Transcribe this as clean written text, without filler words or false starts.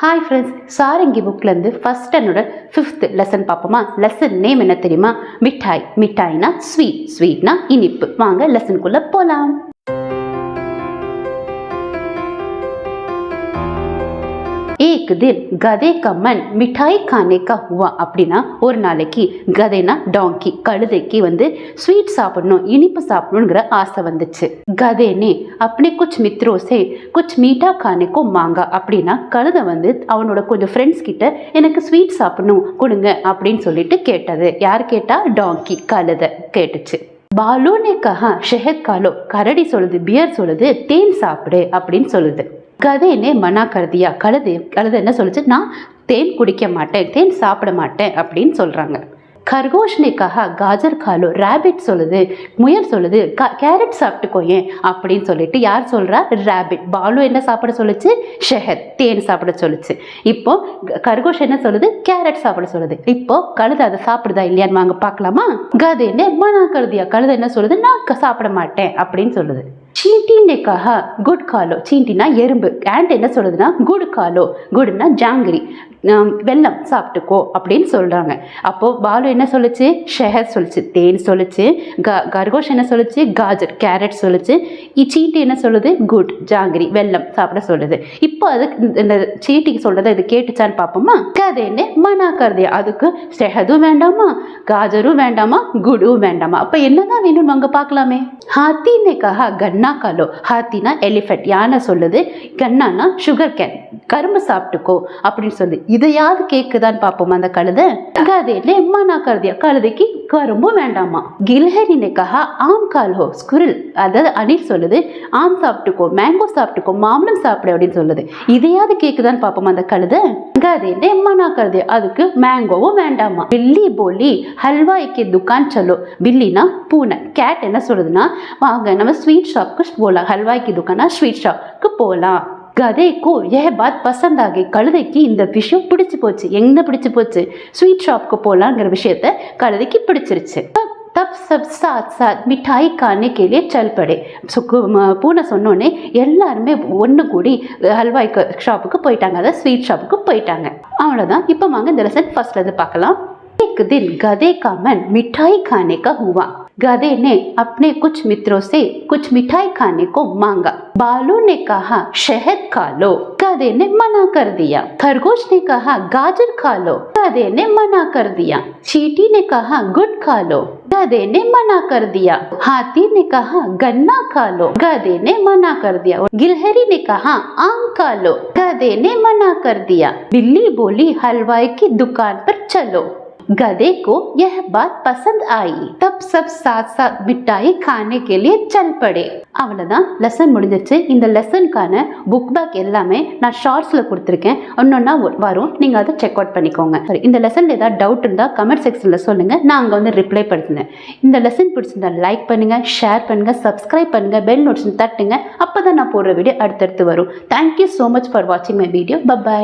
Hi friends, Sarangi புக்லேருந்து first ஸ்டாண்டர்டோட 5th lesson பார்ப்போமா? லெசன் நேம் என்ன தெரியுமா? மிட்டாய். மிட்டாய்னா ஸ்வீட், ஸ்வீட்னா இனிப்பு. வாங்க லெசனுக்குள்ளே போகலாம். एक दिन गधे का मन मिठाई खाने का हुआ. அப்படின்னா ஒரு நாளைக்கு கதைனா டாங்கி, கழுதைக்கு ஸ்வீட் சாப்பிடணும், இனிப்பு சாப்பிடணுங்கிற ஆசை வந்துச்சு. गधे ने अपने कुछ मित्रों से कुछ मीठा खाने को मांगा. அப்படின்னா கழுதை அவனோட கொஞ்சம் ஃப்ரெண்ட்ஸ் கிட்ட எனக்கு ஸ்வீட் சாப்பிடணும் கொடுங்க அப்படின்னு சொல்லிட்டு கேட்டது. யார் கேட்டா? டாங்கி, கழுதை கேட்டுச்சு. பாலு ने कहा शहद खा लो. கரடி சொல்லுது, பியர் சொல்லுது, தேன் சாப்பிடு அப்படின்னு சொல்லுது. கதைனே மனா கருதியா. கழுதை என்ன சொல்லுச்சு? நான் தேன் குடிக்க மாட்டேன், தேன் சாப்பிட மாட்டேன் அப்படின்னு சொல்றாங்க. खरगोश ने कहा गाजर खा लो. रैबिट சொல்லுது, முயல் சொல்லுது, கேரட் சாப்பிட்டுக்கோயே அப்படின்னு சொல்லிட்டு யார் சொல்றா? ரேபிட். பாலு என்ன சாப்பிட சொல்லுச்சு? ஷெஹத், தேன் சாப்பிட சொல்லுச்சு. இப்போ கர்கோஷ் என்ன சொல்லுது? கேரட் சாப்பிட சொல்லுது. இப்போ கழுதை அதை சாப்பிடுதா இல்லையான்னு வாங்க பார்க்கலாமா? கதைன்னு மனா கருதியா. கழுதை என்ன சொல்லுது? நான் சாப்பிட மாட்டேன் அப்படின்னு சொல்லுது. चींटी ने कहा गुड़ खा लो. चींटीना எறும்பு. ஆண்ட் என்ன சொல்லுதுன்னா குட் காலோ. குட்னா ஜாங்கிரி, வெல்லம் சாப்பிட்டுக்கோ அப்படின்னு சொல்றாங்க. அப்போ பாலு என்ன சொல்லுச்சு? ஷெஹத் சொல்லுச்சு, தேன் சொல்லுச்சு. கர்கோஷ் என்ன சொல்லுச்சு? காஜர், கேரட் சொல்லுச்சு. சீட்டி என்ன சொல்லுது? குட், ஜாங்கிரி, வெல்லம் சாப்பிட சொல்லுது. இப்போ அது இந்த சீட்டிக்கு சொல்றதை இது கேட்டுச்சான்னு பார்ப்போமா? கதைன்னு மனா கருதியா. அதுக்கு ஷெஹதும் வேண்டாமா, காஜரும் வேண்டாமா, குடும் வேண்டாமா. அப்ப என்னதான் வேணும் அங்க பார்க்கலாமே. हाथी ने कहा गन्ना खा लो. हाथीना எலிஃபென்ட், யானை சொல்லுது. கன்னானா சுகர் கேன், கரும்பு சாப்பிட்டுக்கோ அப்படின்னு சொல்லு. இதையாவது கேக்குதான்னு பார்ப்போம் அந்த கழுதை. கதையில மனா கருதியா. கழுதைக்கு கரும்பு வேண்டாமா. गिलहरी ने कहा आम खा लो. ஸ்குரில், அதாவது அணில் சொல்லுது, ஆம் சாப்பிட்டுக்கோ, மேங்கோ சாப்பிட்டுக்கோ, மாம்பழம் சாப்பிடு அப்படின்னு சொல்லுது. இதையாவது கேக்குதான்னு பார்ப்போம் அந்த கழுதை. கதையில மனா கருதியா. அதுக்கு மேங்கோவும் வேண்டாமா. பில்லி போலி ஹல்வாய்க்கு துக்கான் சலோ. பில்லினா பூனை. கேட் என்ன சொல்லுதுன்னா வாங்க நம்ம ஸ்வீட் ஷாப்க்கு போகலாம். ஹல்வாய் की दुकान ஸ்வீட் ஷாப்க்கு போகலாம். கதைக்கு यह बात पसंद आ गई. கழுதைக்கு இந்த விஷயம் பிடிச்சு போச்சு. எங்க பிடிச்சு போச்சு? ஸ்வீட் ஷாப்க்கு போகலாங்கிற விஷயத்த கழுதைக்கு பிடிச்சிருச்சு. तब सब साथ साथ मिठाई खाने के लिए चल पड़े. பூனை சொன்னோடனே எல்லாருமே ஒன்று கூடி ஹல்வாய் ஷாப்புக்கு போயிட்டாங்க, அதாவது ஸ்வீட் ஷாப்புக்கு போயிட்டாங்க. அவ்வளோதான். இப்போ வாங்க இந்த லெசன் ஃபர்ஸ்ட்ல இருந்து பார்க்கலாம். एक दिन गधे का मन मिठाई खाने का हुआ. गधे ने अपने कुछ मित्रों से कुछ मिठाई खाने को मांगा. बालू ने कहा शहद खा लो. गधे ने मना कर दिया. खरगोश ने कहा गाजर खा लो. गधे ने मना कर दिया. चींटी ने कहा गुड़ खा लो. गधे ने मना कर दिया. हाथी ने कहा गन्ना खा लो. गधे ने मना कर दिया. गिलहरी ने कहा आम खा लो. गधे ने मना कर दिया. बिल्ली बोली हलवाई की दुकान पर चलो. गधे को यह बात पसंद आई. तब सब साथ साथ मिठाई खाने के लिए चल पड़े. அவ்வளோதான், லெசன் முடிஞ்சிருச்சு. இந்த லெசனுக்கான புக் பேக் எல்லாமே நான் ஷார்ட்ஸில் கொடுத்துருக்கேன். ஒன்றொன்னா வரும், நீங்கள் அதை செக் அவுட் பண்ணிக்கோங்க. சரி, இந்த லெசனில் ஏதாவது டவுட் இருந்தால் கமெண்ட் செக்ஷனில் சொல்லுங்கள், நான் அங்கே ரிப்ளை பண்ணுறேன். இந்த லெசன் பிடிச்சிருந்தா லைக் பண்ணுங்கள், ஷேர் பண்ணுங்கள், சப்ஸ்கிரைப் பண்ணுங்கள், பெல் நோட்டிஃபிகேஷன் தட்டுங்க. அப்போ தான் நான் போடுற வீடியோ அடுத்தடுத்து வரும். தேங்க்யூ ஸோ மச் ஃபார் வாட்சிங் மை வீடியோ. பை.